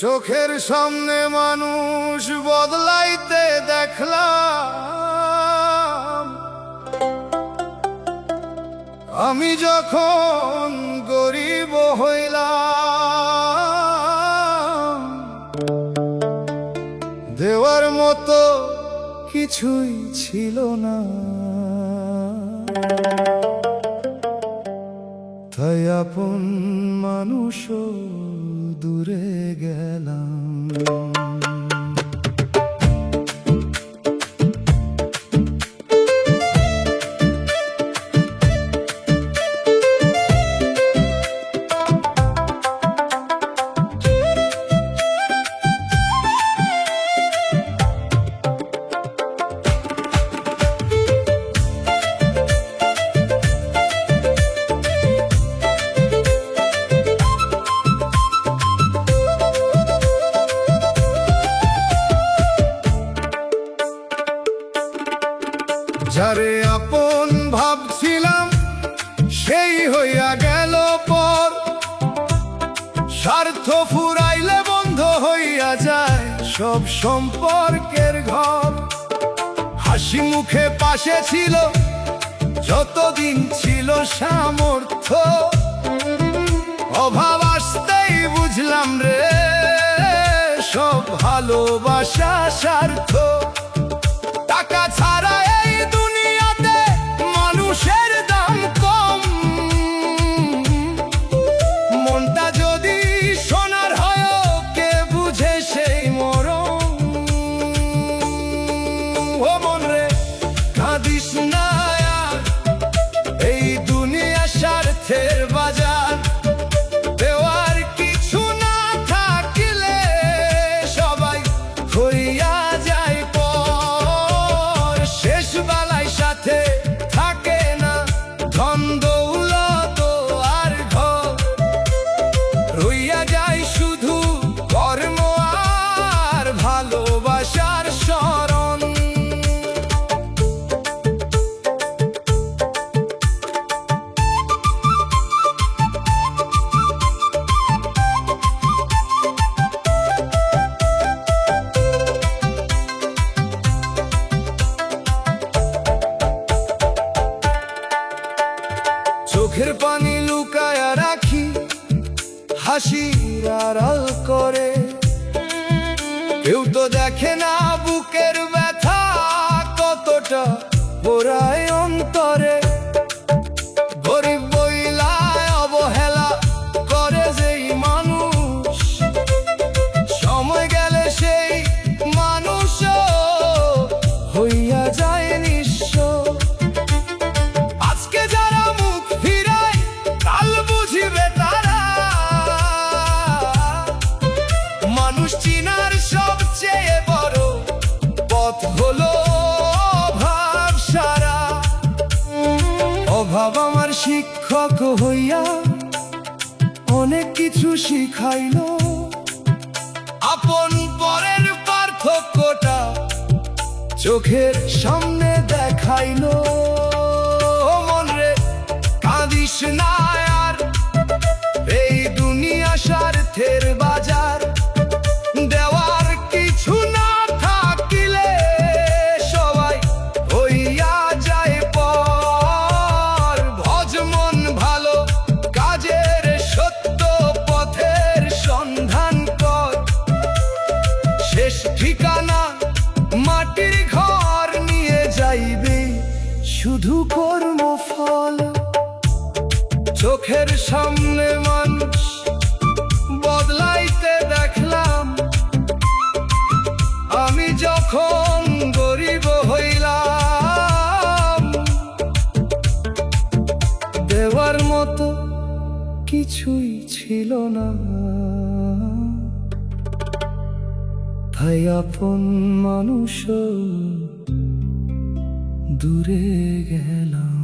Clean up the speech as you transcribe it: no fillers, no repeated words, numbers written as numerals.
চোখের সামনে মানুষ বদলাইতে দেখলাম, আমি যখন গরিব হইলাম। দেওয়ার মতো কিছুই ছিল না, তাই আপন মানুষও দূরে গেলাম। যারে আপন ভাবছিলাম সেই হইয়া গেল পর, স্বার্থ ফুরাইলে বন্ধ হইয়া যায় সব সম্পর্কের ঘর। হাসি মুখে পাশে ছিল যতদিন ছিল সামর্থ্য, অভাব আসতেই বুঝলাম রে সব ভালোবাসা স্বার্থ। টাকা ছাড়া এই দুনিয়াতে মানুষের দাম কম, মনটা যদি সোনার হয় কে বুঝে সেই মরম। ও মন রে কাঁদিস না আর, এই দুনিয়া স্বার্থের বাজার। দেওয়ার কিছু না থাকিলে সবাই হইয়া যায় পর, শেষ বেলায় সাথে থাকে না ধন দৌলত আর ঘর। রইয়া যায় শুধু কর্ম আর ভালোবাসার শরণ। চোখের পানি লুকায়া রাখি হাসির আড়াল করে, কেউ তো দেখে না বুকের ব্যথা কতটা পোড়ায় অন্তরে। গরিব বইলায় অবহেলা করে যেই মানুষ, সময় গেলে সেই মানুষও হইয়া যায় নিঃস্ব। আজকে যারা মুখ ফিরায় কাল বুঝিবে তারা, মানুষ চিনার সবচেয়ে বড় পথ হলো অভাব সারা। অভাব আমার শিক্ষক হইয়া অনেক কিছু শিখাইলো, আপন পরের পার্থক্যটা চোখের সামনে দেখাইলো। মন রে কাঁদিস না আর, এই দুনিয়া স্বার্থের বাজার। দেওয়ার কিছু না থাকিলে সবাই হইয়া যায় পর, ভজ মন ভালো কাজের সত্য পথের সন্ধান কর। শেষ ঠিকানা মাটির ঘর নিয়ে যাইবে শুধু কর্মফল। চোখের সামনে মানুষ বদলাইতে দেখলাম, আমি যখন গরিব হইলাম। দেওয়ার মতো কিছুই ছিল না, তাই আপন মানুষও দূরে গেলাম।